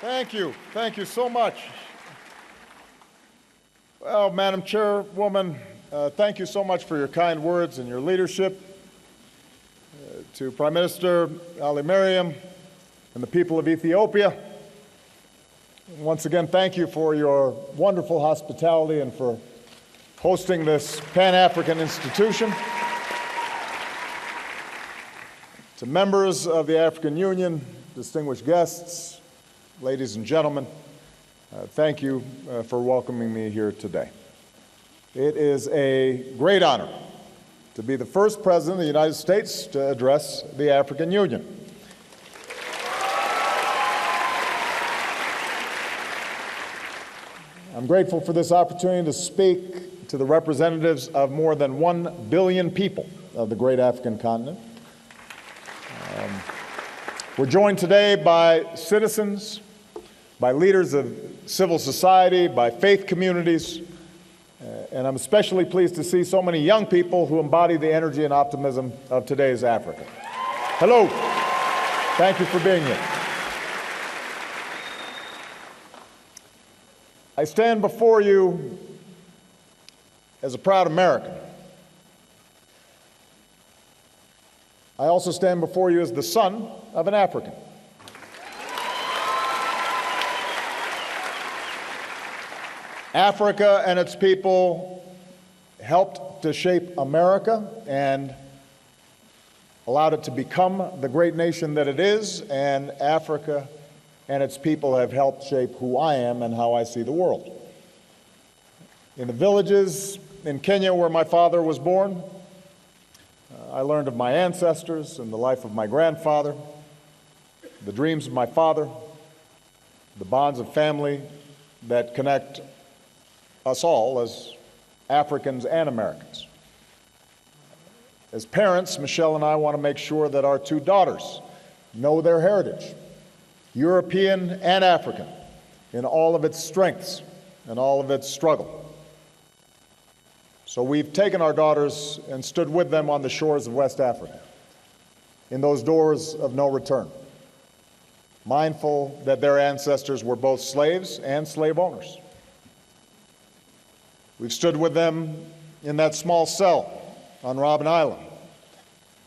Thank you. Thank you so much. Well, Madam Chairwoman, thank you so much for your kind words and your leadership. To Prime Minister Ali Mariam and the people of Ethiopia, once again, thank you for your wonderful hospitality and for hosting this Pan-African institution. To members of the African Union, distinguished guests, ladies and gentlemen, thank you for welcoming me here today. It is a great honor to be the first President of the United States to address the African Union. I'm grateful for this opportunity to speak to the representatives of more than 1 billion people of the great African continent. We're joined today by citizens, by leaders of civil society, by faith communities, and I'm especially pleased to see so many young people who embody the energy and optimism of today's Africa. Hello. Thank you for being here. I stand before you as a proud American. I also stand before you as the son of an African. Africa and its people helped to shape America and allowed it to become the great nation that it is, and Africa and its people have helped shape who I am and how I see the world. In the villages in Kenya where my father was born, I learned of my ancestors and the life of my grandfather, the dreams of my father, the bonds of family that connect us all as Africans and Americans. As parents, Michelle and I want to make sure that our two daughters know their heritage, European and African, in all of its strengths and all of its struggle. So we've taken our daughters and stood with them on the shores of West Africa, in those doors of no return, mindful that their ancestors were both slaves and slave owners. We've stood with them in that small cell on Robben Island,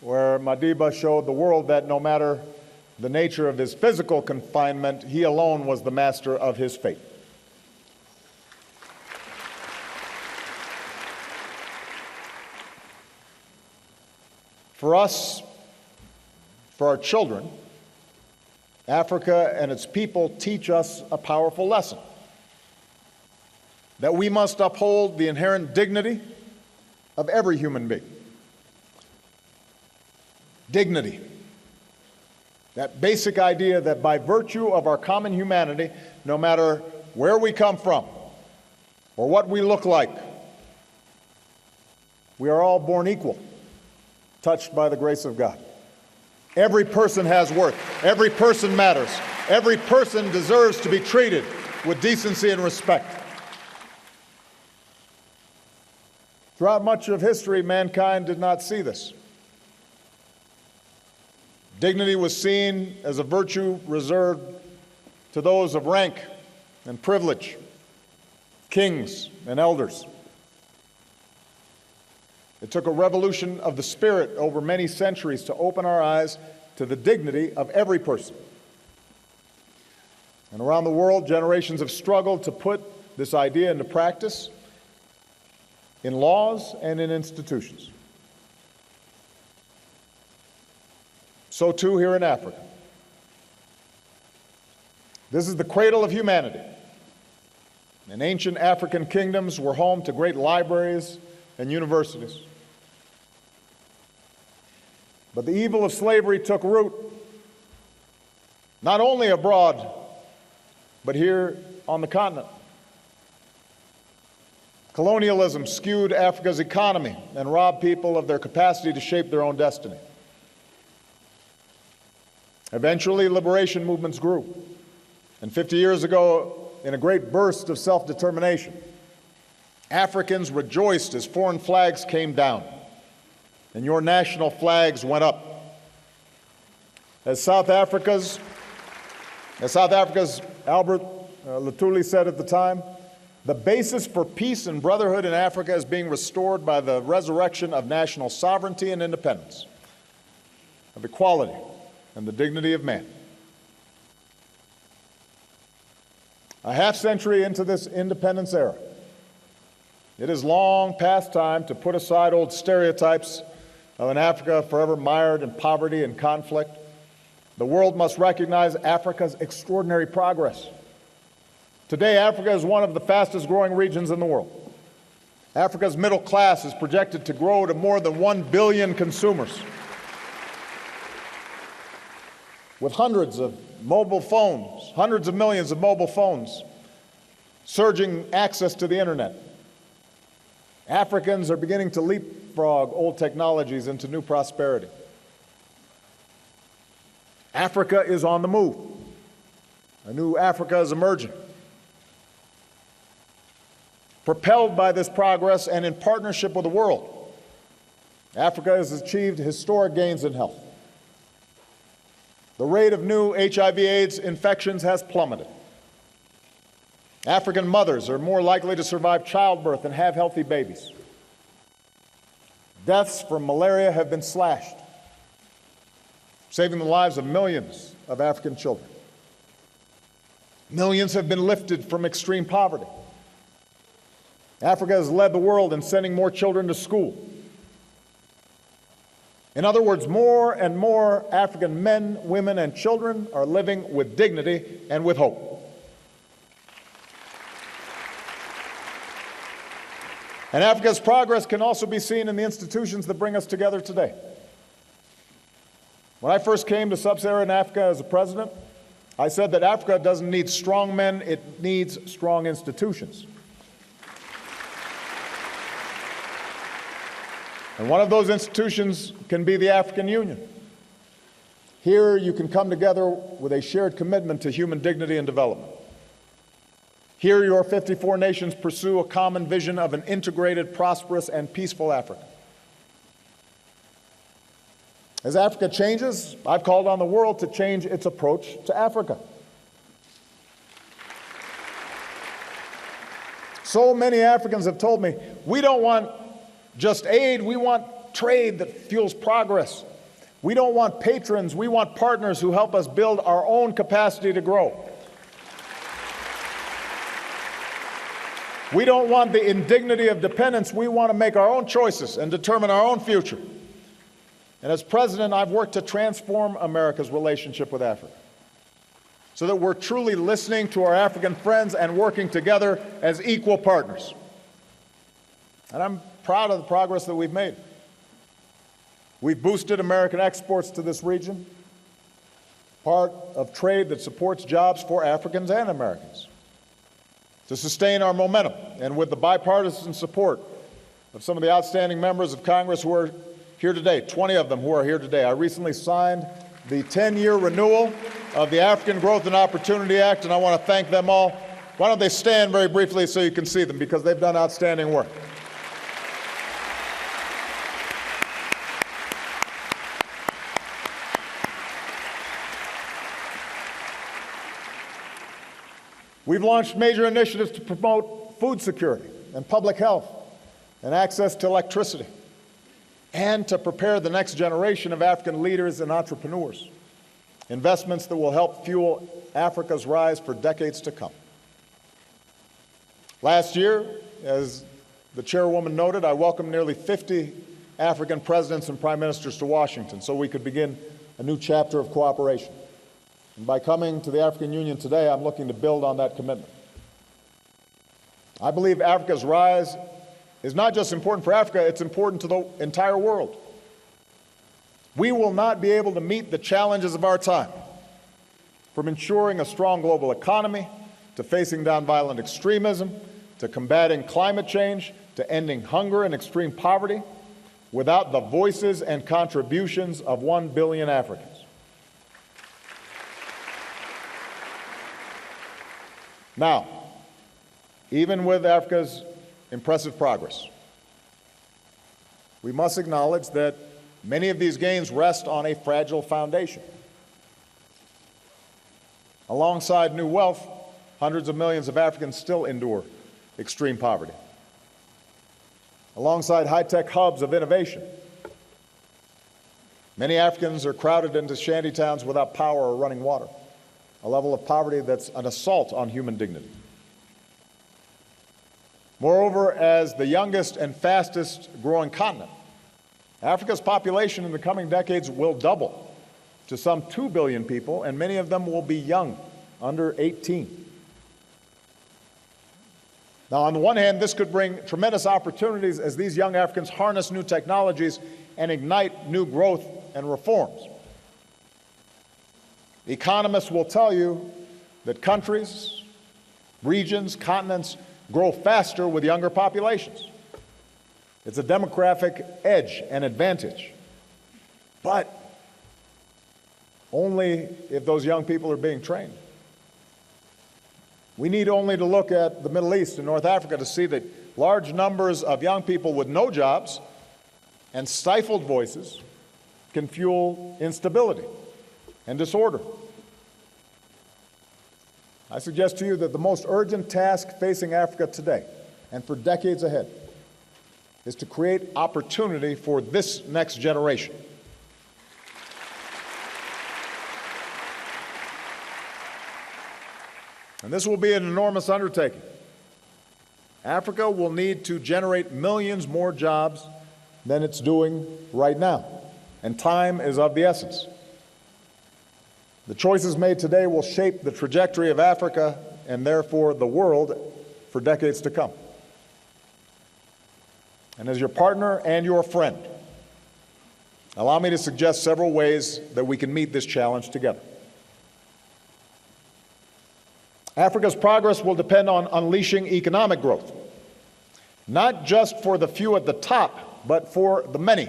where Madiba showed the world that no matter the nature of his physical confinement, he alone was the master of his fate. For us, for our children, Africa and its people teach us a powerful lesson: that we must uphold the inherent dignity of every human being. Dignity. That basic idea that by virtue of our common humanity, no matter where we come from or what we look like, we are all born equal, touched by the grace of God. Every person has worth. Every person matters. Every person deserves to be treated with decency and respect. Throughout much of history, mankind did not see this. Dignity was seen as a virtue reserved to those of rank and privilege, kings and elders. It took a revolution of the spirit over many centuries to open our eyes to the dignity of every person. And around the world, generations have struggled to put this idea into practice in laws and in institutions. So too here in Africa. This is the cradle of humanity. And ancient African kingdoms were home to great libraries and universities. But the evil of slavery took root not only abroad, but here on the continent. Colonialism skewed Africa's economy and robbed people of their capacity to shape their own destiny. Eventually, liberation movements grew. And 50 years ago, in a great burst of self-determination, Africans rejoiced as foreign flags came down and your national flags went up. As South Africa's Albert Lutuli said at the time, "The basis for peace and brotherhood in Africa is being restored by the resurrection of national sovereignty and independence, of equality and the dignity of man." A half-century into this independence era, it is long past time to put aside old stereotypes of an Africa forever mired in poverty and conflict. The world must recognize Africa's extraordinary progress. Today, Africa is one of the fastest-growing regions in the world. Africa's middle class is projected to grow to more than 1 billion consumers, with hundreds of mobile phones, hundreds of millions of mobile phones, surging access to the internet. Africans are beginning to leapfrog old technologies into new prosperity. Africa is on the move. A new Africa is emerging. Propelled by this progress and in partnership with the world, Africa has achieved historic gains in health. The rate of new HIV/AIDS infections has plummeted. African mothers are more likely to survive childbirth and have healthy babies. Deaths from malaria have been slashed, saving the lives of millions of African children. Millions have been lifted from extreme poverty. Africa has led the world in sending more children to school. In other words, more and more African men, women, and children are living with dignity and with hope. And Africa's progress can also be seen in the institutions that bring us together today. When I first came to sub-Saharan Africa as a president, I said that Africa doesn't need strong men, it needs strong institutions. And one of those institutions can be the African Union. Here you can come together with a shared commitment to human dignity and development. Here your 54 nations pursue a common vision of an integrated, prosperous, and peaceful Africa. As Africa changes, I've called on the world to change its approach to Africa. So many Africans have told me, we don't want just aid, we want trade that fuels progress. We don't want patrons, we want partners who help us build our own capacity to grow. We don't want the indignity of dependence, we want to make our own choices and determine our own future. And as president, I've worked to transform America's relationship with Africa so that we're truly listening to our African friends and working together as equal partners. And I'm proud of the progress that we've made. We've boosted American exports to this region, part of trade that supports jobs for Africans and Americans. To sustain our momentum, and with the bipartisan support of some of the outstanding members of Congress who are here today, 20 of them who are here today, I recently signed the 10-year renewal of the African Growth and Opportunity Act, and I want to thank them all. Why don't they stand very briefly so you can see them, because they've done outstanding work. We've launched major initiatives to promote food security and public health and access to electricity, and to prepare the next generation of African leaders and entrepreneurs, investments that will help fuel Africa's rise for decades to come. Last year, as the chairwoman noted, I welcomed nearly 50 African presidents and prime ministers to Washington so we could begin a new chapter of cooperation. And by coming to the African Union today, I'm looking to build on that commitment. I believe Africa's rise is not just important for Africa, it's important to the entire world. We will not be able to meet the challenges of our time, from ensuring a strong global economy, to facing down violent extremism, to combating climate change, to ending hunger and extreme poverty, without the voices and contributions of 1 billion Africans. Now, even with Africa's impressive progress, we must acknowledge that many of these gains rest on a fragile foundation. Alongside new wealth, hundreds of millions of Africans still endure extreme poverty. Alongside high-tech hubs of innovation, many Africans are crowded into shanty towns without power or running water, a level of poverty that's an assault on human dignity. Moreover, as the youngest and fastest growing continent, Africa's population in the coming decades will double to some 2 billion people, and many of them will be young, under 18. Now, on the one hand, this could bring tremendous opportunities as these young Africans harness new technologies and ignite new growth and reforms. Economists will tell you that countries, regions, continents grow faster with younger populations. It's a demographic edge and advantage, but only if those young people are being trained. We need only to look at the Middle East and North Africa to see that large numbers of young people with no jobs and stifled voices can fuel instability and disorder. I suggest to you that the most urgent task facing Africa today and for decades ahead is to create opportunity for this next generation. And this will be an enormous undertaking. Africa will need to generate millions more jobs than it's doing right now, and time is of the essence. The choices made today will shape the trajectory of Africa and therefore the world for decades to come. And as your partner and your friend, allow me to suggest several ways that we can meet this challenge together. Africa's progress will depend on unleashing economic growth, not just for the few at the top, but for the many,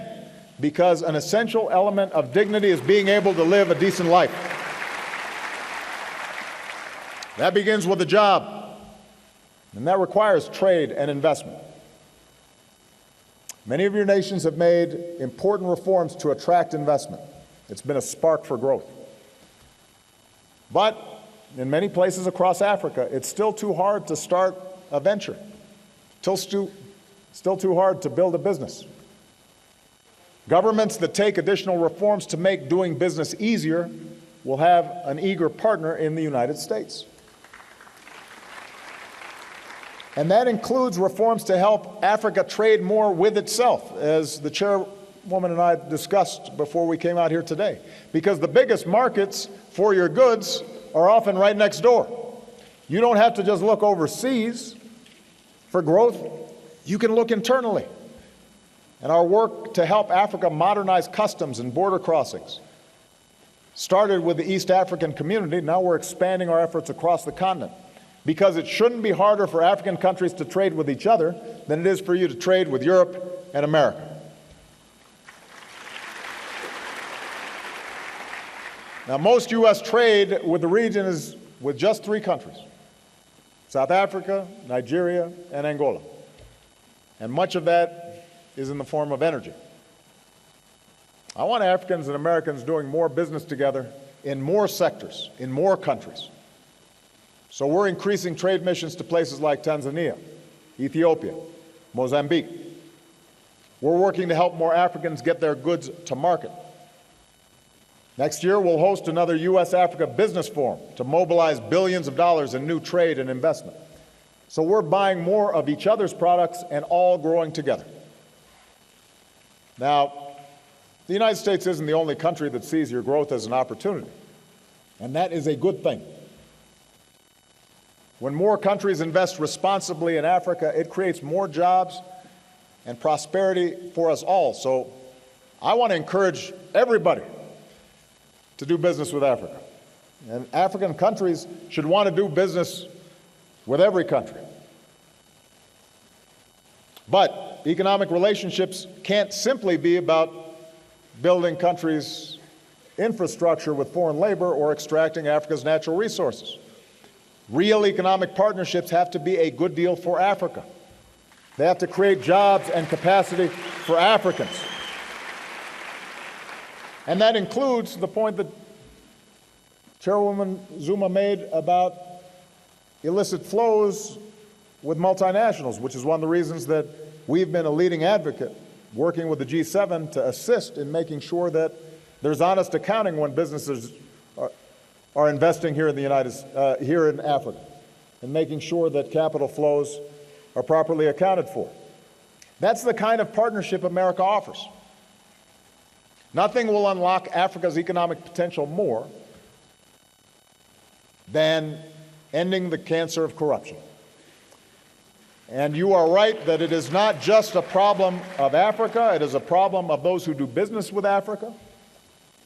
because an essential element of dignity is being able to live a decent life. That begins with a job, and that requires trade and investment. Many of your nations have made important reforms to attract investment. It's been a spark for growth. But in many places across Africa, it's still too hard to start a venture, still too hard to build a business. Governments that take additional reforms to make doing business easier will have an eager partner in the United States. And that includes reforms to help Africa trade more with itself, as the chairwoman and I discussed before we came out here today, because the biggest markets for your goods are often right next door. You don't have to just look overseas for growth. You can look internally. And our work to help Africa modernize customs and border crossings started with the East African community. Now we're expanding our efforts across the continent, because it shouldn't be harder for African countries to trade with each other than it is for you to trade with Europe and America. Now, most U.S. trade with the region is with just 3 countries: South Africa, Nigeria, and Angola. And much of that is in the form of energy. I want Africans and Americans doing more business together in more sectors, in more countries. So we're increasing trade missions to places like Tanzania, Ethiopia, Mozambique. We're working to help more Africans get their goods to market. Next year, we'll host another U.S.-Africa Business Forum to mobilize billions of dollars in new trade and investment. So we're buying more of each other's products and all growing together. Now, the United States isn't the only country that sees your growth as an opportunity, and that is a good thing. When more countries invest responsibly in Africa, it creates more jobs and prosperity for us all. So I want to encourage everybody to do business with Africa. And African countries should want to do business with every country. But economic relationships can't simply be about building countries' infrastructure with foreign labor or extracting Africa's natural resources. Real economic partnerships have to be a good deal for Africa. They have to create jobs and capacity for Africans. And that includes the point that Chairwoman Zuma made about illicit flows with multinationals, which is one of the reasons that we've been a leading advocate working with the G7 to assist in making sure that there's honest accounting when businesses are investing here in here in Africa, and making sure that capital flows are properly accounted for. That's the kind of partnership America offers. Nothing will unlock Africa's economic potential more than ending the cancer of corruption. And you are right that it is not just a problem of Africa, it is a problem of those who do business with Africa.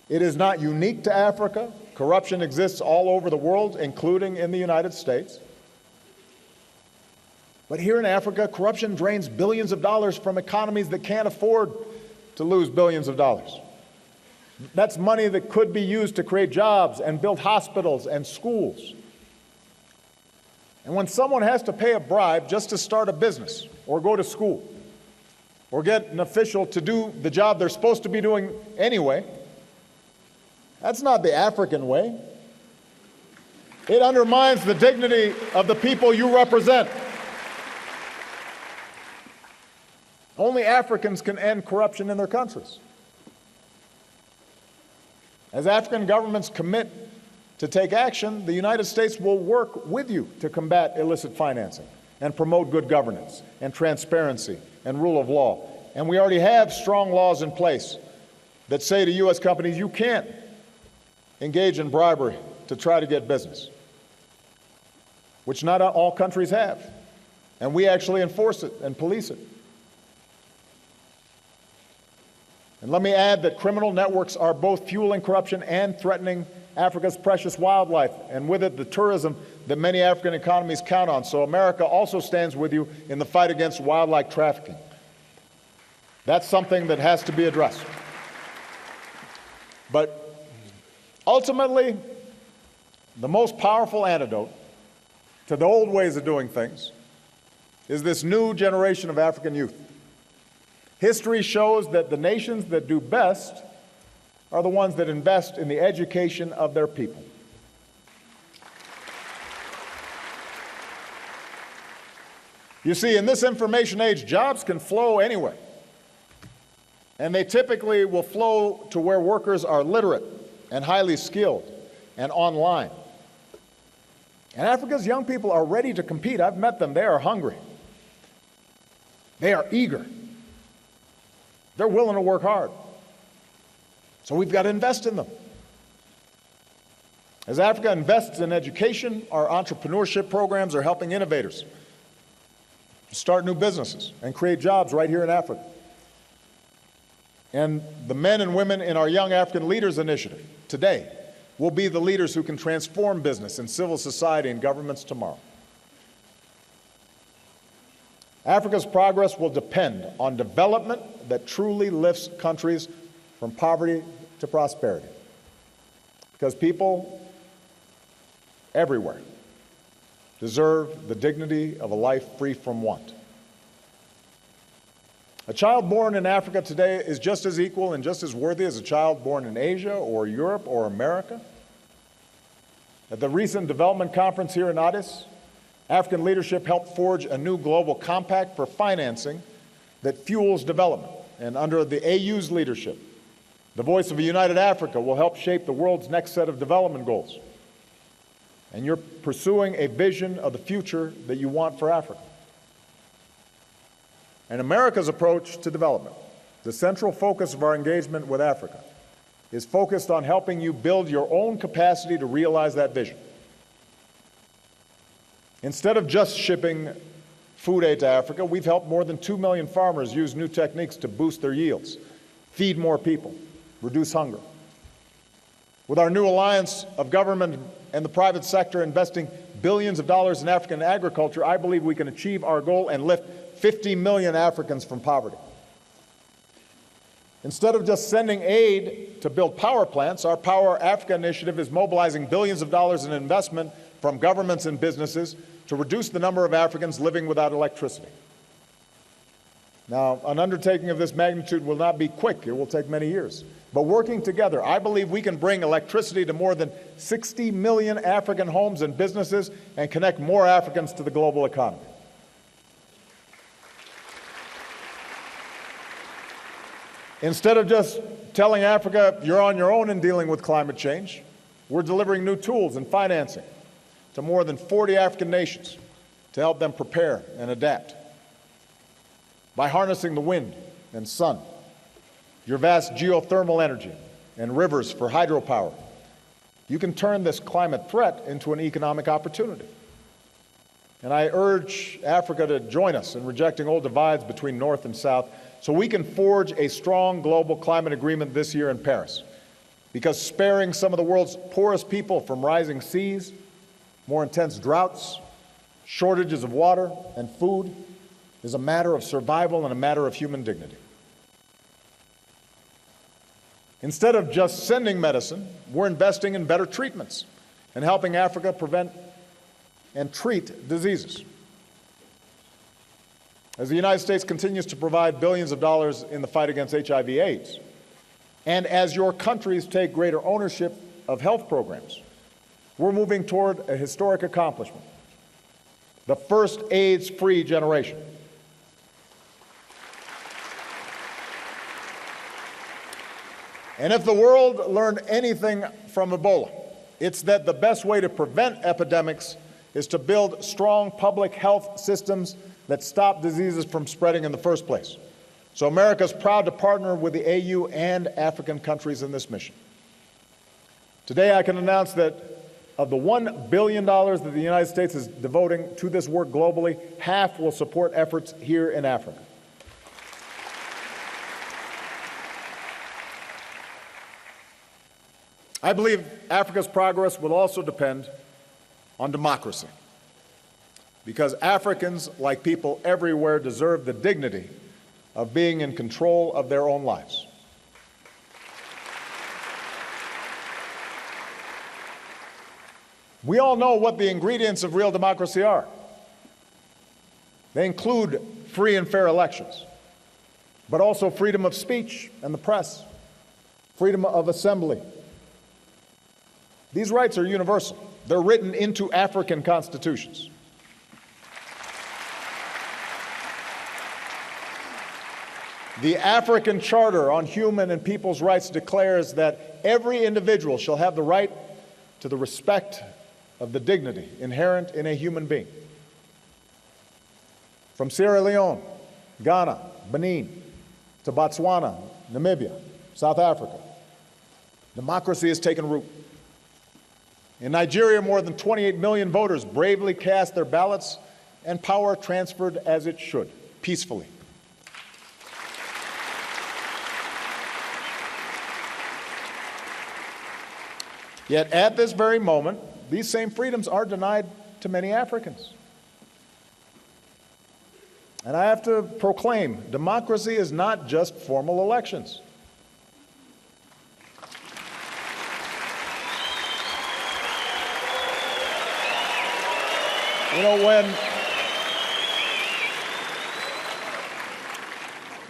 It is not unique to Africa. Corruption exists all over the world, including in the United States. But here in Africa, corruption drains billions of dollars from economies that can't afford to lose billions of dollars. That's money that could be used to create jobs and build hospitals and schools. And when someone has to pay a bribe just to start a business or go to school or get an official to do the job they're supposed to be doing anyway, that's not the African way. It undermines the dignity of the people you represent. Only Africans can end corruption in their countries. As African governments commit to take action, the United States will work with you to combat illicit financing and promote good governance and transparency and rule of law. And we already have strong laws in place that say to U.S. companies, you can't engage in bribery to try to get business, which not all countries have. And we actually enforce it and police it. And let me add that criminal networks are both fueling corruption and threatening Africa's precious wildlife, and with it, the tourism that many African economies count on. So America also stands with you in the fight against wildlife trafficking. That's something that has to be addressed. But ultimately, the most powerful antidote to the old ways of doing things is this new generation of African youth. History shows that the nations that do best are the ones that invest in the education of their people. You see, in this information age, jobs can flow anywhere. And they typically will flow to where workers are literate and highly skilled and online. And Africa's young people are ready to compete. I've met them. They are hungry. They are eager. They're willing to work hard. So we've got to invest in them. As Africa invests in education, our entrepreneurship programs are helping innovators start new businesses and create jobs right here in Africa. And the men and women in our Young African Leaders Initiative today will be the leaders who can transform business and civil society and governments tomorrow. Africa's progress will depend on development that truly lifts countries from poverty to prosperity. Because people everywhere deserve the dignity of a life free from want. A child born in Africa today is just as equal and just as worthy as a child born in Asia or Europe or America. At the recent development conference here in Addis, African leadership helped forge a new global compact for financing that fuels development. And under the AU's leadership, the voice of a united Africa will help shape the world's next set of development goals. And you're pursuing a vision of the future that you want for Africa. And America's approach to development, the central focus of our engagement with Africa, is focused on helping you build your own capacity to realize that vision. Instead of just shipping food aid to Africa, we've helped more than 2 million farmers use new techniques to boost their yields, feed more people, reduce hunger. With our new alliance of government and the private sector investing billions of dollars in African agriculture, I believe we can achieve our goal and lift 50 million Africans from poverty. Instead of just sending aid to build power plants, our Power Africa initiative is mobilizing billions of dollars in investment from governments and businesses to reduce the number of Africans living without electricity. Now, an undertaking of this magnitude will not be quick. It will take many years. But working together, I believe we can bring electricity to more than 60 million African homes and businesses and connect more Africans to the global economy. Instead of just telling Africa, you're on your own in dealing with climate change, we're delivering new tools and financing to more than 40 African nations to help them prepare and adapt. By harnessing the wind and sun, your vast geothermal energy and rivers for hydropower, you can turn this climate threat into an economic opportunity. And I urge Africa to join us in rejecting old divides between North and South so we can forge a strong global climate agreement this year in Paris. Because sparing some of the world's poorest people from rising seas, more intense droughts, shortages of water and food is a matter of survival and a matter of human dignity. Instead of just sending medicine, we're investing in better treatments and helping Africa prevent and treat diseases. As the United States continues to provide billions of dollars in the fight against HIV/AIDS, and as your countries take greater ownership of health programs, we're moving toward a historic accomplishment: the first AIDS-free generation. And if the world learned anything from Ebola, it's that the best way to prevent epidemics is to build strong public health systems that stop diseases from spreading in the first place. So America is proud to partner with the AU and African countries in this mission. Today I can announce that of the $1 billion that the United States is devoting to this work globally, half will support efforts here in Africa. I believe Africa's progress will also depend on democracy, because Africans, like people everywhere, deserve the dignity of being in control of their own lives. We all know what the ingredients of real democracy are. They include free and fair elections, but also freedom of speech and the press, freedom of assembly. These rights are universal. They're written into African constitutions. The African Charter on Human and People's Rights declares that every individual shall have the right to the respect of the dignity inherent in a human being. From Sierra Leone, Ghana, Benin, to Botswana, Namibia, South Africa, democracy has taken root. In Nigeria, more than 28 million voters bravely cast their ballots, and power transferred as it should, peacefully. Yet at this very moment, these same freedoms are denied to many Africans. And I have to proclaim, democracy is not just formal elections. You know,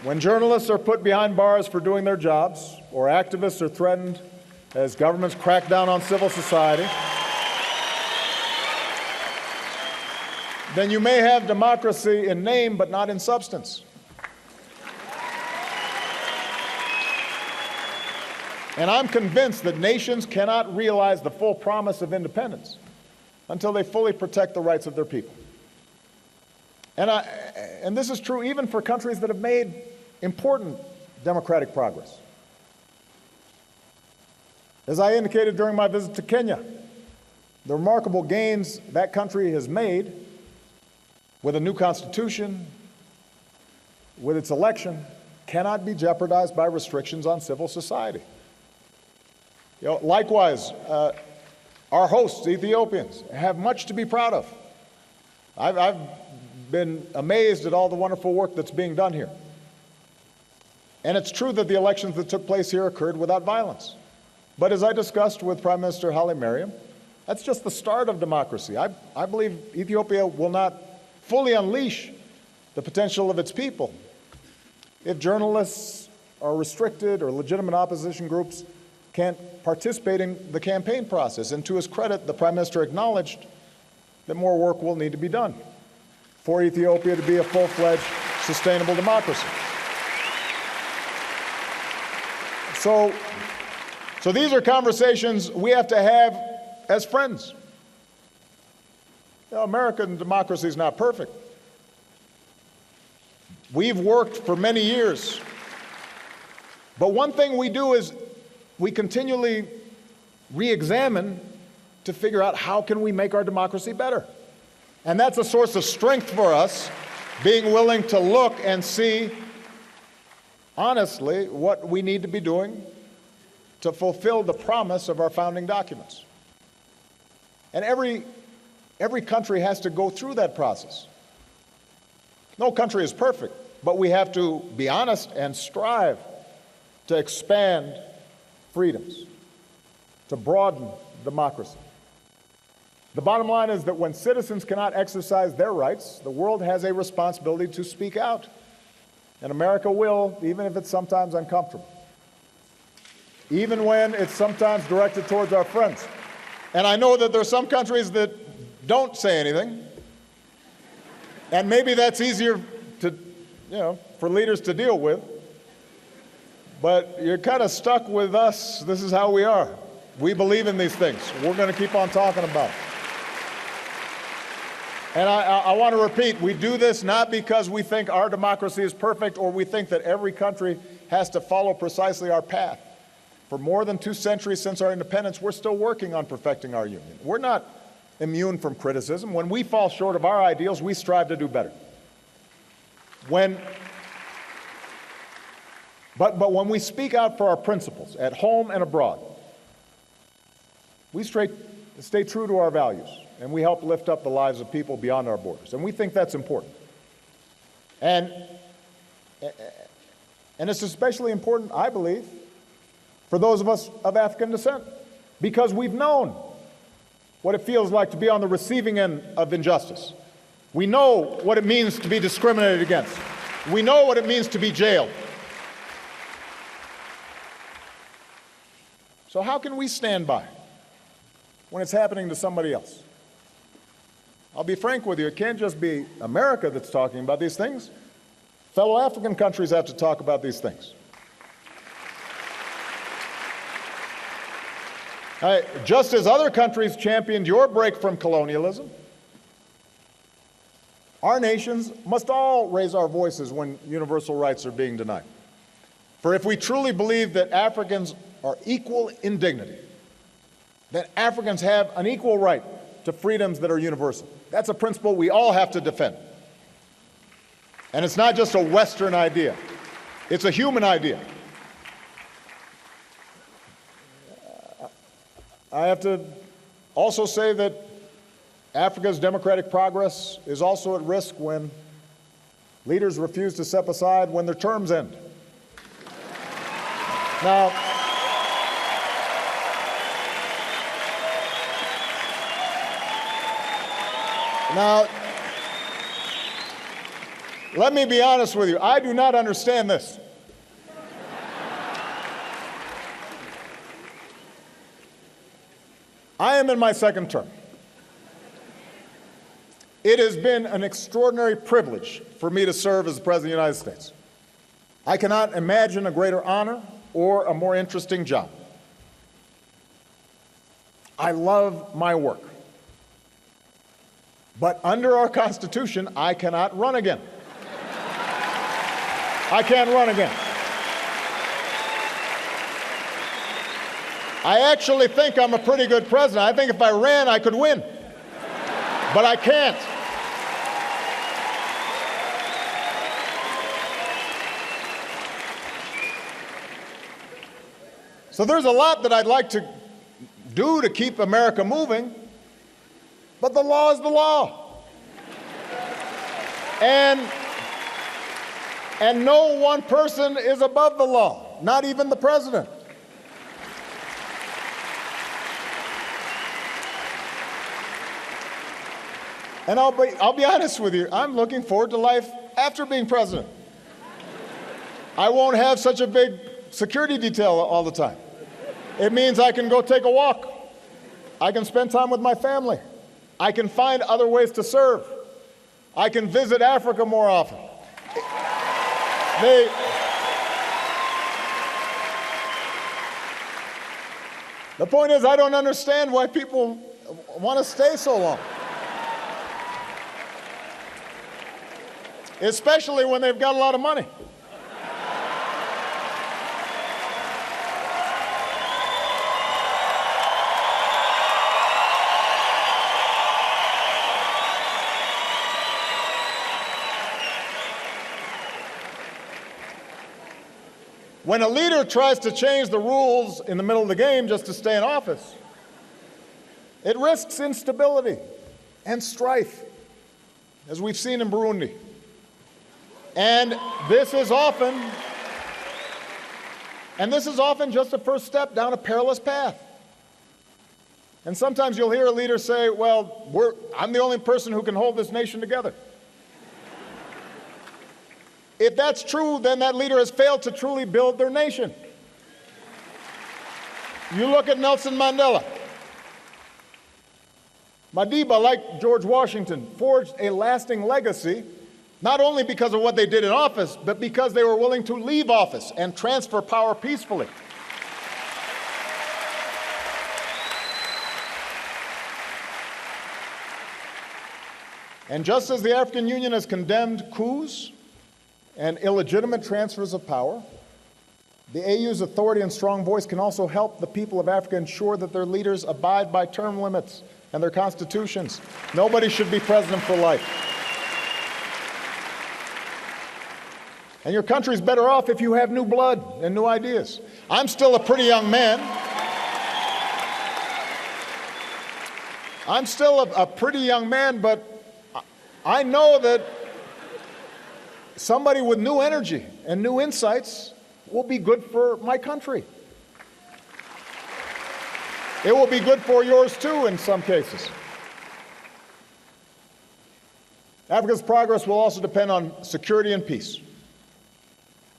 when journalists are put behind bars for doing their jobs, or activists are threatened as governments crack down on civil society, then you may have democracy in name but not in substance. And I'm convinced that nations cannot realize the full promise of independence until they fully protect the rights of their people. And this is true even for countries that have made important democratic progress. As I indicated during my visit to Kenya, the remarkable gains that country has made with a new constitution, with its election, cannot be jeopardized by restrictions on civil society. You know, likewise, our hosts, Ethiopians, have much to be proud of. I've been amazed at all the wonderful work that's being done here. And it's true that the elections that took place here occurred without violence. But as I discussed with Prime Minister Haile Mariam, that's just the start of democracy. I believe Ethiopia will not fully unleash the potential of its people if journalists are restricted or legitimate opposition groups can't participate in the campaign process. And to his credit, the Prime Minister acknowledged that more work will need to be done for Ethiopia to be a full-fledged, sustainable democracy. So these are conversations we have to have as friends. You know, American democracy is not perfect. We've worked for many years. But one thing we do is we continually re-examine to figure out how can we make our democracy better. And that's a source of strength for us, being willing to look and see honestly what we need to be doing to fulfill the promise of our founding documents. And every country has to go through that process. No country is perfect, but we have to be honest and strive to expand freedoms, to broaden democracy. The bottom line is that when citizens cannot exercise their rights, the world has a responsibility to speak out. And America will, even if it's sometimes uncomfortable. Even when it's sometimes directed towards our friends. And I know that there are some countries that don't say anything. And maybe that's easier to, for leaders to deal with. But you're kind of stuck with us. This is how we are. We believe in these things. We're going to keep on talking about it. And I want to repeat, we do this not because we think our democracy is perfect or we think that every country has to follow precisely our path. For more than 2 centuries since our independence, we're still working on perfecting our union. We're not immune from criticism. When we fall short of our ideals, we strive to do better. But when we speak out for our principles, at home and abroad, we stay true to our values. And we help lift up the lives of people beyond our borders. And we think that's important. And it's especially important, I believe, for those of us of African descent, because we've known what it feels like to be on the receiving end of injustice. We know what it means to be discriminated against. We know what it means to be jailed. So how can we stand by when it's happening to somebody else? I'll be frank with you, it can't just be America that's talking about these things. Fellow African countries have to talk about these things. Just as other countries championed your break from colonialism, our nations must all raise our voices when universal rights are being denied. For if we truly believe that Africans are equal in dignity, that Africans have an equal right to freedoms that are universal, that's a principle we all have to defend. And it's not just a Western idea. It's a human idea. I have to also say that Africa's democratic progress is also at risk when leaders refuse to step aside when their terms end. Now, let me be honest with you. I do not understand this. I am in my second term. It has been an extraordinary privilege for me to serve as the President of the United States. I cannot imagine a greater honor or a more interesting job. I love my work. But under our Constitution, I cannot run again. I can't run again. I actually think I'm a pretty good president. I think if I ran, I could win. But I can't. So there's a lot that I'd like to do to keep America moving, but the law is the law. And no one person is above the law, not even the president. And I'll be honest with you, I'm looking forward to life after being president. I won't have such a big security detail all the time. It means I can go take a walk. I can spend time with my family. I can find other ways to serve. I can visit Africa more often. The point is, I don't understand why people want to stay so long. Especially when they've got a lot of money. When a leader tries to change the rules in the middle of the game just to stay in office, it risks instability and strife, as we've seen in Burundi. And this is often just a first step down a perilous path. And sometimes you'll hear a leader say, well, I'm the only person who can hold this nation together. If that's true, then that leader has failed to truly build their nation. You look at Nelson Mandela. Madiba, like George Washington, forged a lasting legacy, not only because of what they did in office, but because they were willing to leave office and transfer power peacefully. And just as the African Union has condemned coups and illegitimate transfers of power, the AU's authority and strong voice can also help the people of Africa ensure that their leaders abide by term limits and their constitutions. Nobody should be president for life. And your country's better off if you have new blood and new ideas. I'm still a pretty young man. But I know that somebody with new energy and new insights will be good for my country. It will be good for yours too in some cases. Africa's progress will also depend on security and peace,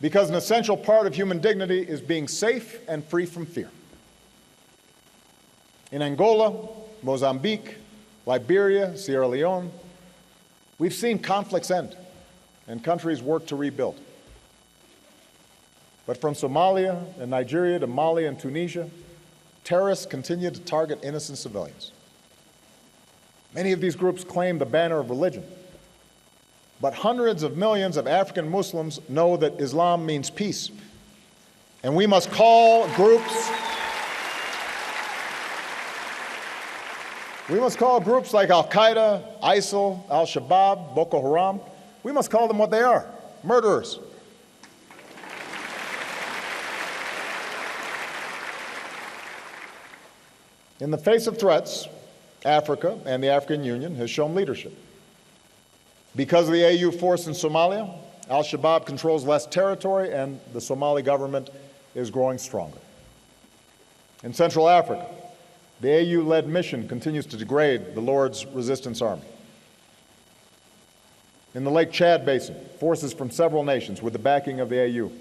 because an essential part of human dignity is being safe and free from fear. In Angola, Mozambique, Liberia, Sierra Leone, we've seen conflicts end and countries work to rebuild. But from Somalia and Nigeria to Mali and Tunisia, terrorists continue to target innocent civilians. Many of these groups claim the banner of religion, but hundreds of millions of African Muslims know that Islam means peace. And we must call groups like Al-Qaeda, ISIL, Al-Shabaab, Boko Haram, we must call them what they are: murderers. In the face of threats, Africa and the African Union has shown leadership. Because of the AU force in Somalia, Al-Shabaab controls less territory and the Somali government is growing stronger. In Central Africa, the AU-led mission continues to degrade the Lord's Resistance Army. In the Lake Chad Basin, forces from several nations with the backing of the AU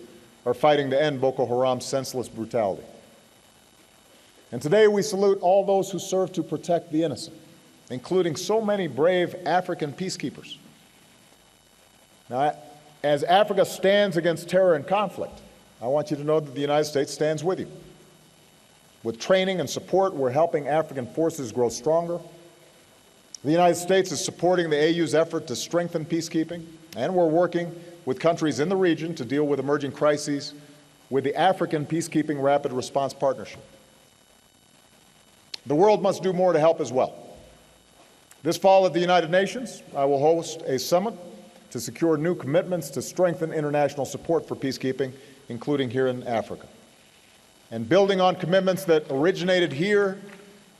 are fighting to end Boko Haram's senseless brutality. And today we salute all those who serve to protect the innocent, including so many brave African peacekeepers. Now, as Africa stands against terror and conflict, I want you to know that the United States stands with you. With training and support, we're helping African forces grow stronger. The United States is supporting the AU's effort to strengthen peacekeeping, and we're working with countries in the region to deal with emerging crises with the African Peacekeeping Rapid Response Partnership. The world must do more to help as well. This fall at the United Nations, I will host a summit to secure new commitments to strengthen international support for peacekeeping, including here in Africa. And building on commitments that originated here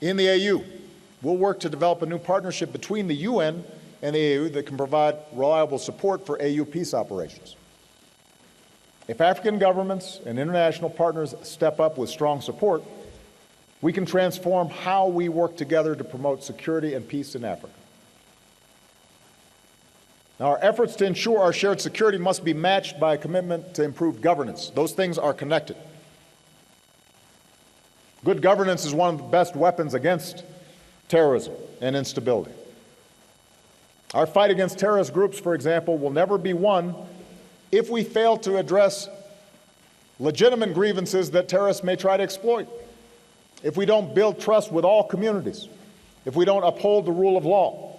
in the AU, we'll work to develop a new partnership between the UN and the AU that can provide reliable support for AU peace operations. If African governments and international partners step up with strong support, we can transform how we work together to promote security and peace in Africa. Now, our efforts to ensure our shared security must be matched by a commitment to improved governance. Those things are connected. Good governance is one of the best weapons against terrorism and instability. Our fight against terrorist groups, for example, will never be won if we fail to address legitimate grievances that terrorists may try to exploit, if we don't build trust with all communities, if we don't uphold the rule of law.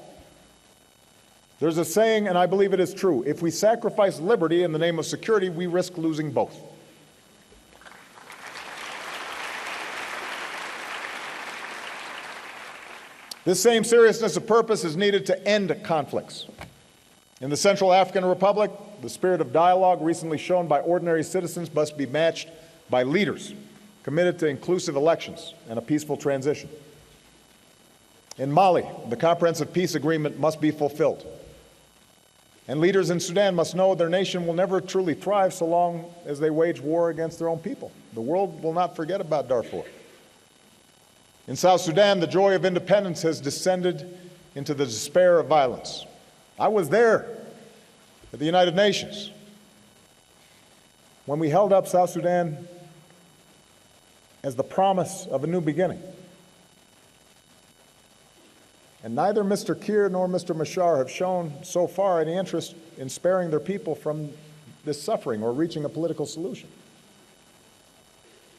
There's a saying, and I believe it is true: if we sacrifice liberty in the name of security, we risk losing both. This same seriousness of purpose is needed to end conflicts. In the Central African Republic, the spirit of dialogue recently shown by ordinary citizens must be matched by leaders committed to inclusive elections and a peaceful transition. In Mali, the comprehensive peace agreement must be fulfilled. And leaders in Sudan must know their nation will never truly thrive so long as they wage war against their own people. The world will not forget about Darfur. In South Sudan, the joy of independence has descended into the despair of violence. I was there at the United Nations when we held up South Sudan as the promise of a new beginning. And neither Mr. Kiir nor Mr. Machar have shown so far any interest in sparing their people from this suffering or reaching a political solution.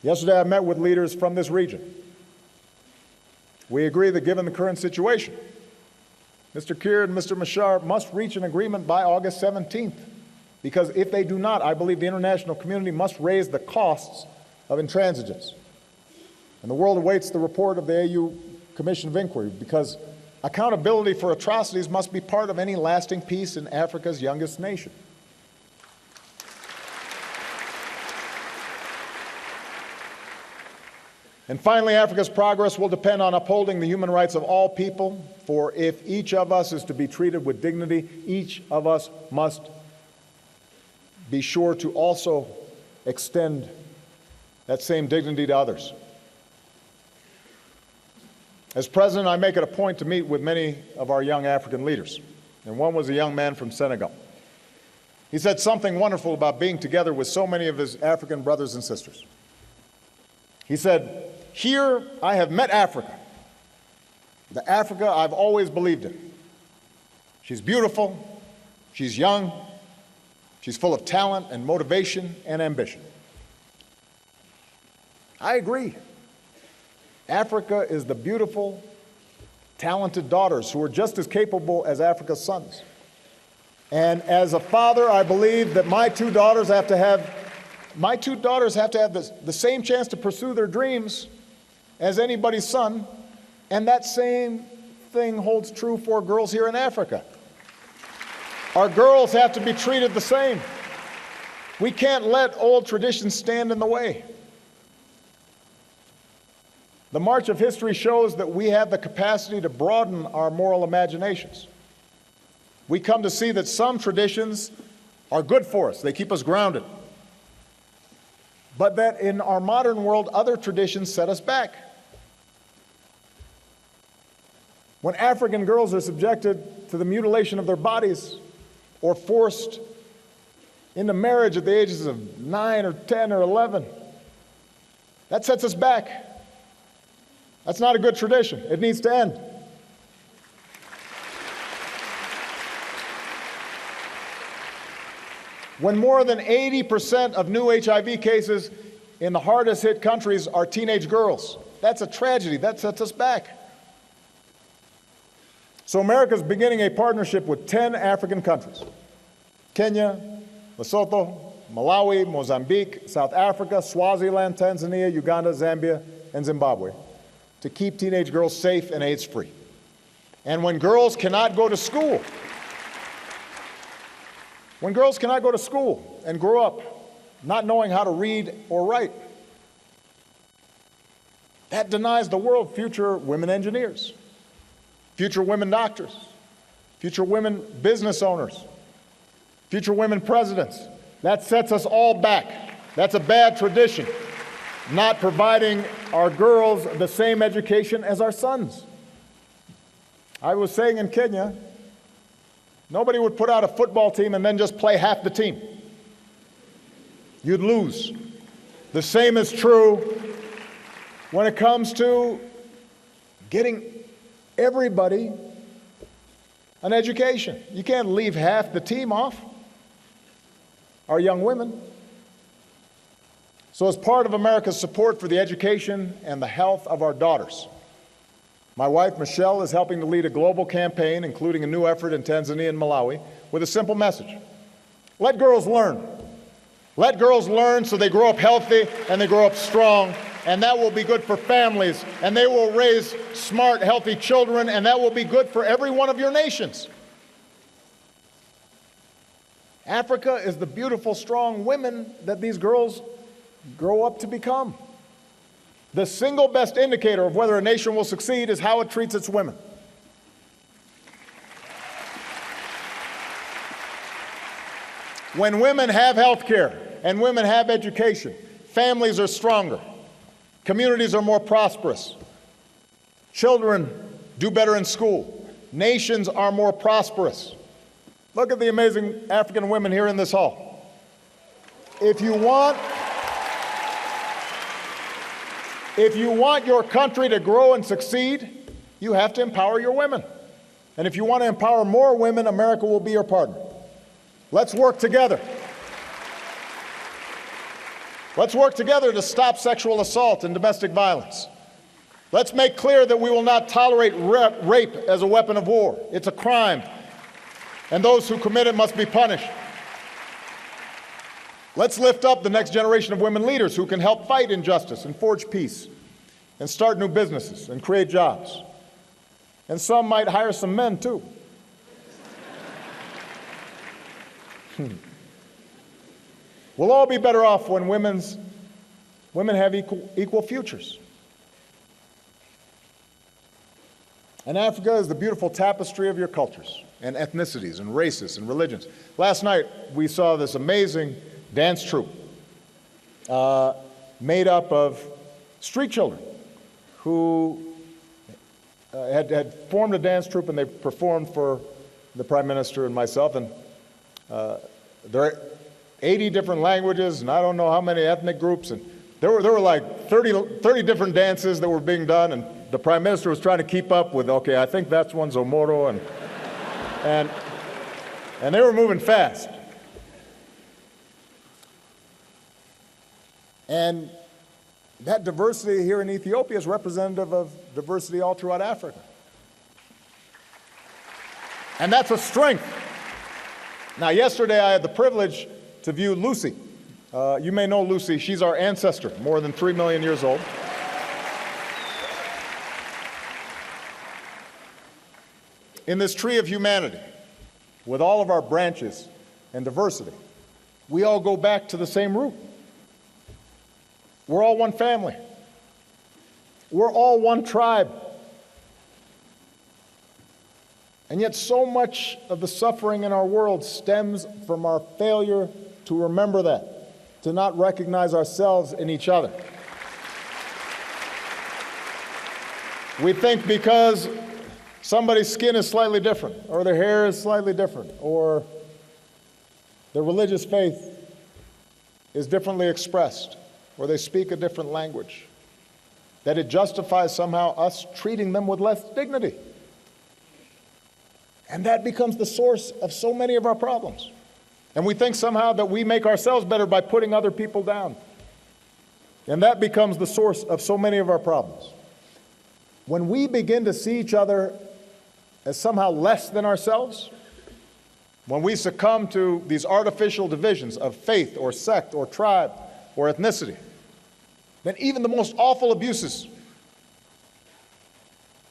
Yesterday, I met with leaders from this region. We agree that given the current situation, Mr. Kiir and Mr. Machar must reach an agreement by August 17th, because if they do not, I believe the international community must raise the costs of intransigence. And the world awaits the report of the AU Commission of Inquiry, because accountability for atrocities must be part of any lasting peace in Africa's youngest nation. And finally, Africa's progress will depend on upholding the human rights of all people, for if each of us is to be treated with dignity, each of us must be sure to also extend that same dignity to others. As president, I make it a point to meet with many of our young African leaders, and one was a young man from Senegal. He said something wonderful about being together with so many of his African brothers and sisters. He said, "Here I have met Africa, the Africa I've always believed in. She's beautiful, she's young, she's full of talent and motivation and ambition." I agree. Africa is the beautiful, talented daughters who are just as capable as Africa's sons. And as a father, I believe that my two daughters have to have the same chance to pursue their dreams as anybody's son, and that same thing holds true for girls here in Africa. Our girls have to be treated the same. We can't let old traditions stand in the way. The march of history shows that we have the capacity to broaden our moral imaginations. We come to see that some traditions are good for us. They keep us grounded. But that in our modern world, other traditions set us back. When African girls are subjected to the mutilation of their bodies or forced into marriage at the ages of 9 or 10 or 11, that sets us back. That's not a good tradition. It needs to end. When more than 80% of new HIV cases in the hardest hit countries are teenage girls, that's a tragedy. That sets us back. So America's beginning a partnership with 10 African countries: Kenya, Lesotho, Malawi, Mozambique, South Africa, Swaziland, Tanzania, Uganda, Zambia, and Zimbabwe, to keep teenage girls safe and AIDS-free. And when girls cannot go to school, and grow up not knowing how to read or write, that denies the world future women engineers, future women doctors, future women business owners, future women presidents. That sets us all back. That's a bad tradition, not providing our girls the same education as our sons. I was saying in Kenya Nobody would put out a football team and then just play half the team. You'd lose. The same is true when it comes to getting everybody an education. You can't leave half the team off, our young women. So as part of America's support for the education and the health of our daughters, my wife, Michelle, is helping to lead a global campaign, including a new effort in Tanzania and Malawi, with a simple message. Let girls learn. Let girls learn so they grow up healthy and they grow up strong, and that will be good for families, and they will raise smart, healthy children, and that will be good for every one of your nations. Africa is the beautiful, strong women that these girls grow up to become. The single best indicator of whether a nation will succeed is how it treats its women. When women have health care and women have education, families are stronger, communities are more prosperous, children do better in school, nations are more prosperous. Look at the amazing African women here in this hall. If you want your country to grow and succeed, you have to empower your women. And if you want to empower more women, America will be your partner. Let's work together. Let's work together to stop sexual assault and domestic violence. Let's make clear that we will not tolerate rape as a weapon of war. It's a crime, and those who commit it must be punished. Let's lift up the next generation of women leaders who can help fight injustice and forge peace and start new businesses and create jobs. And some might hire some men, too. We'll all be better off when women have equal futures. And Africa is the beautiful tapestry of your cultures and ethnicities and races and religions. Last night, we saw this amazing dance troupe made up of street children who had formed a dance troupe, and they performed for the Prime Minister and myself. And there are 80 different languages, and I don't know how many ethnic groups. And there were like 30 different dances that were being done, and the Prime Minister was trying to keep up with, okay, I think that's one Zomoro, and they were moving fast. And that diversity here in Ethiopia is representative of diversity all throughout Africa. And that's a strength. Now, yesterday I had the privilege to view Lucy. You may know Lucy. She's our ancestor, more than 3 million years old. In this tree of humanity, with all of our branches and diversity, we all go back to the same root. We're all one family. We're all one tribe. And yet so much of the suffering in our world stems from our failure to remember that, to not recognize ourselves in each other. We think because somebody's skin is slightly different, or their hair is slightly different, or their religious faith is differently expressed, or they speak a different language, that it justifies somehow us treating them with less dignity. And that becomes the source of so many of our problems. And we think somehow that we make ourselves better by putting other people down. And that becomes the source of so many of our problems. When we begin to see each other as somehow less than ourselves, when we succumb to these artificial divisions of faith or sect or tribe or ethnicity, then even the most awful abuses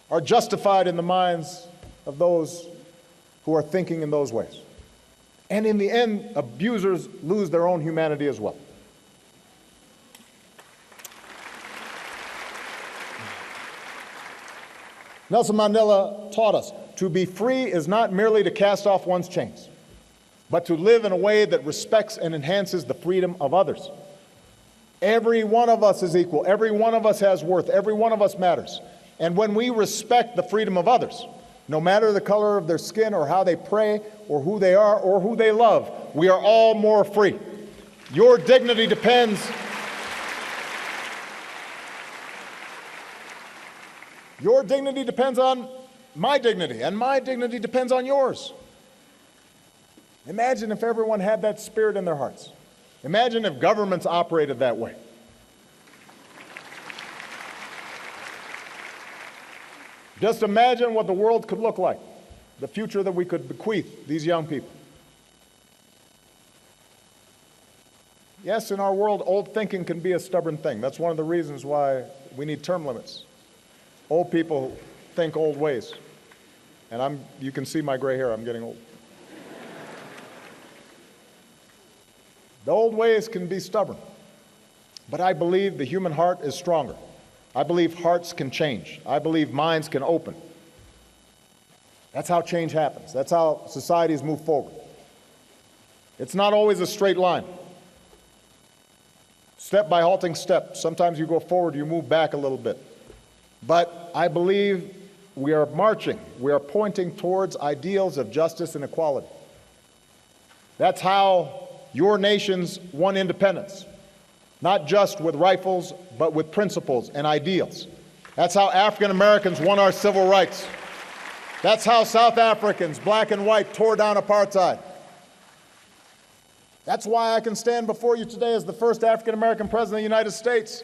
are justified in the minds of those who are thinking in those ways. And in the end, abusers lose their own humanity as well. Nelson Mandela taught us to be free is not merely to cast off one's chains, but to live in a way that respects and enhances the freedom of others. Every one of us is equal. Every one of us has worth. Every one of us matters. And when we respect the freedom of others, no matter the color of their skin or how they pray or who they are or who they love. We are all more free. Your dignity depends on my dignity, and my dignity depends on yours. Imagine if everyone had that spirit in their hearts. Imagine if governments operated that way. Just imagine what the world could look like, the future that we could bequeath these young people. Yes, in our world, old thinking can be a stubborn thing. That's one of the reasons why we need term limits. Old people think old ways. And you can see my gray hair, I'm getting old. The old ways can be stubborn, but I believe the human heart is stronger. I believe hearts can change. I believe minds can open. That's how change happens. That's how societies move forward. It's not always a straight line. Step by halting step. Sometimes you go forward, you move back a little bit. But I believe we are marching, we are pointing towards ideals of justice and equality. That's how your nations won independence. Not just with rifles, but with principles and ideals. That's how African Americans won our civil rights. That's how South Africans, black and white, tore down apartheid. That's why I can stand before you today as the first African American president of the United States.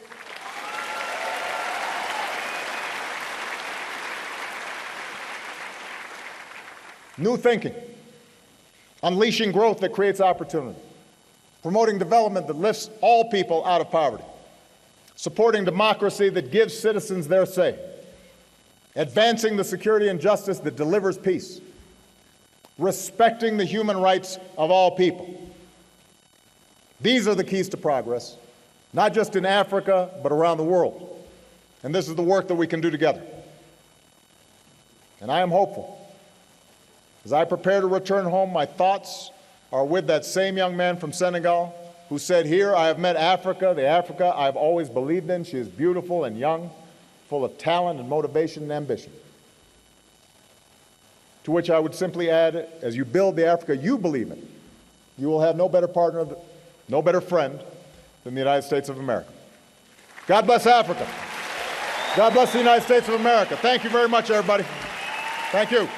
New thinking, unleashing growth that creates opportunity, promoting development that lifts all people out of poverty, supporting democracy that gives citizens their say, advancing the security and justice that delivers peace, respecting the human rights of all people. These are the keys to progress, not just in Africa, but around the world. And this is the work that we can do together. And I am hopeful. As I prepare to return home, my thoughts are with that same young man from Senegal who said, "Here I have met Africa, the Africa I've always believed in. She is beautiful and young, full of talent and motivation and ambition." To which I would simply add, as you build the Africa you believe in, you will have no better partner, no better friend than the United States of America. God bless Africa. God bless the United States of America. Thank you very much, everybody. Thank you.